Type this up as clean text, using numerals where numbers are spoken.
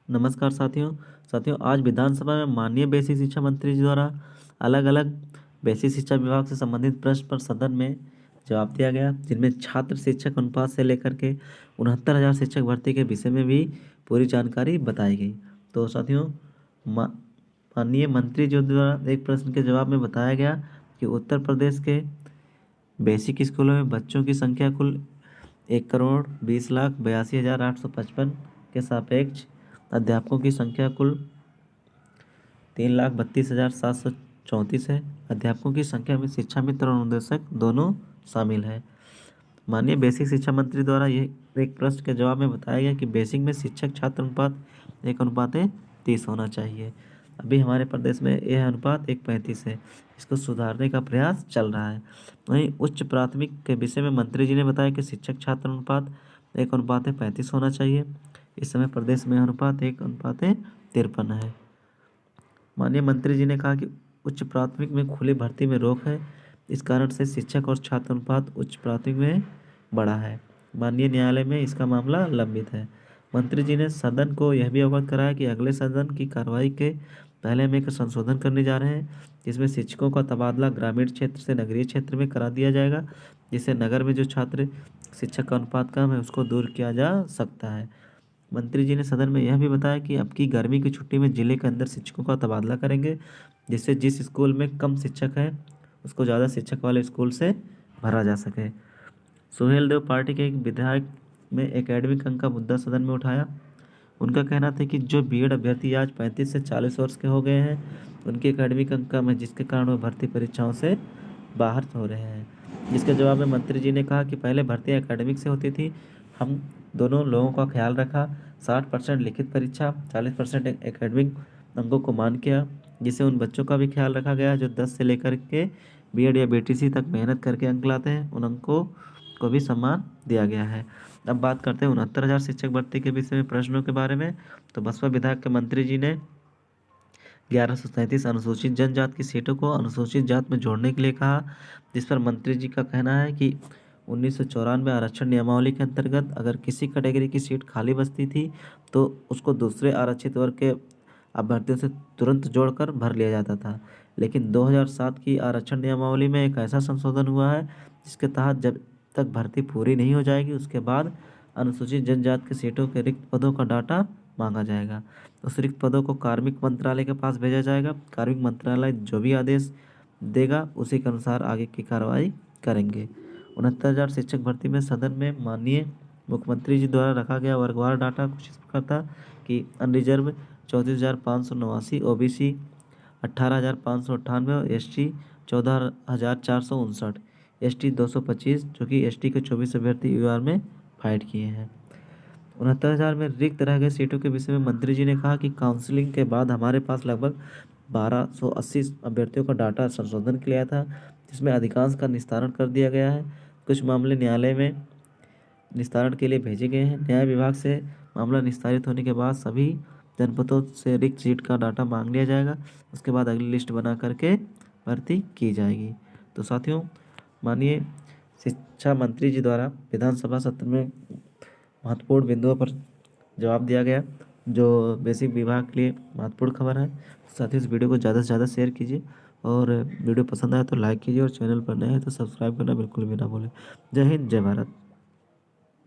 नमस्कार साथियों। आज विधानसभा में माननीय बेसिक शिक्षा मंत्री जी द्वारा अलग अलग बेसिक शिक्षा विभाग से संबंधित प्रश्न पर सदन में जवाब दिया गया, जिनमें छात्र शिक्षक अनुपात से लेकर के 69,000 शिक्षक भर्ती के विषय में भी पूरी जानकारी बताई गई। तो साथियों, माननीय मंत्री जी द्वारा एक प्रश्न के जवाब में बताया गया कि उत्तर प्रदेश के बेसिक स्कूलों में बच्चों की संख्या कुल 1,20,82,855 के सापेक्ष अध्यापकों की संख्या कुल 3,32,734 है। अध्यापकों की संख्या में शिक्षा मित्र और अनुदेशक दोनों शामिल है। माननीय बेसिक शिक्षा मंत्री द्वारा ये एक प्रश्न के जवाब में बताया गया कि बेसिक में शिक्षक छात्र अनुपात 1:30 होना चाहिए। अभी हमारे प्रदेश में यह अनुपात 1:35 है। इसको सुधारने का प्रयास चल रहा है। वहीं उच्च प्राथमिक के विषय में मंत्री जी ने बताया कि शिक्षक छात्र अनुपात 1:35 होना चाहिए। इस समय प्रदेश में अनुपात 1:53 है। माननीय मंत्री जी ने कहा कि उच्च प्राथमिक में खुली भर्ती में रोक है, इस कारण से शिक्षक और छात्र अनुपात उच्च प्राथमिक में बढ़ा है। माननीय न्यायालय में इसका मामला लंबित है। मंत्री जी ने सदन को यह भी अवगत कराया कि अगले सदन की कार्रवाई के पहले हम एक संशोधन करने जा रहे हैं, जिसमें शिक्षकों का तबादला ग्रामीण क्षेत्र से नगरीय क्षेत्र में करा दिया जाएगा, जिससे नगर में जो छात्र शिक्षक का अनुपात कम है उसको दूर किया जा सकता है। मंत्री जी ने सदन में यह भी बताया कि अब की गर्मी की छुट्टी में जिले के अंदर शिक्षकों का तबादला करेंगे, जिससे जिस स्कूल में कम शिक्षक है उसको ज़्यादा शिक्षक वाले स्कूल से भरा जा सके। सुहेल देव पार्टी के एक विधायक में एकेडमिक अंक का मुद्दा सदन में उठाया। उनका कहना था कि जो बीएड अभ्यर्थी आज 35 से 40 वर्ष के हो गए हैं, उनके एकेडमिक अंक कम है, जिसके कारण वो भर्ती परीक्षाओं से बाहर हो रहे हैं। जिसके जवाब में मंत्री जी ने कहा कि पहले भर्ती एकेडमिक से होती थी, हम दोनों लोगों का ख्याल रखा। 60% लिखित परीक्षा, 40% एकेडमिक अंकों को मान किया, जिससे उन बच्चों का भी ख्याल रखा गया जो 10 से लेकर के बीएड या बीटीसी तक मेहनत करके अंक लाते हैं, उन अंकों को भी सम्मान दिया गया है। अब बात करते हैं 69,000 शिक्षक भर्ती के विषय में प्रश्नों के बारे में। तो बसपा विधायक के मंत्री जी ने 1137 अनुसूचित जनजाति की सीटों को अनुसूचित जात में जोड़ने के लिए कहा, जिस पर मंत्री जी का कहना है कि 1994 आरक्षण नियमावली के अंतर्गत अगर किसी कैटेगरी की सीट खाली बचती थी तो उसको दूसरे आरक्षित वर्ग के अभ्यर्थियों से तुरंत जोड़कर भर लिया जाता था। लेकिन 2007 की आरक्षण नियमावली में एक ऐसा संशोधन हुआ है जिसके तहत जब तक भर्ती पूरी नहीं हो जाएगी उसके बाद अनुसूचित जनजाति की सीटों के रिक्त पदों का डाटा मांगा जाएगा। उस रिक्त पदों को कार्मिक मंत्रालय के पास भेजा जाएगा। कार्मिक मंत्रालय जो भी आदेश देगा उसी के अनुसार आगे की कार्रवाई करेंगे। 69,000 शिक्षक भर्ती में सदन में माननीय मुख्यमंत्री जी द्वारा रखा गया वर्गवार डाटा कुछ इस प्रकार था कि अनरिजर्व 34,589, ओबीसी 18,598 और एसटी 14,459, एसटी 225, जो कि एसटी के 24 अभ्यर्थी यूआर में फाइट किए हैं। 69,000 में रिक्त रह गए सीटों के विषय में मंत्री जी ने कहा कि काउंसलिंग के बाद हमारे पास लगभग 1,280 अभ्यर्थियों का डाटा संशोधन के लिए आया था, जिसमें अधिकांश का निस्तारण कर दिया गया है। कुछ मामले न्यायालय में निस्तारण के लिए भेजे गए हैं। न्याय विभाग से मामला निस्तारित होने के बाद सभी जनपदों से रिक्त सीट का डाटा मांग लिया जाएगा। उसके बाद अगली लिस्ट बना करके भर्ती की जाएगी। तो साथियों, माननीय शिक्षा मंत्री जी द्वारा विधानसभा सत्र में महत्वपूर्ण बिंदुओं पर जवाब दिया गया, जो बेसिक विभाग के लिए महत्वपूर्ण खबर है। साथ ही इस वीडियो को ज़्यादा से ज़्यादा शेयर कीजिए और वीडियो पसंद आए तो लाइक कीजिए और चैनल पर नए हैं तो सब्सक्राइब करना बिल्कुल भी ना भूलें। जय हिंद, जय भारत।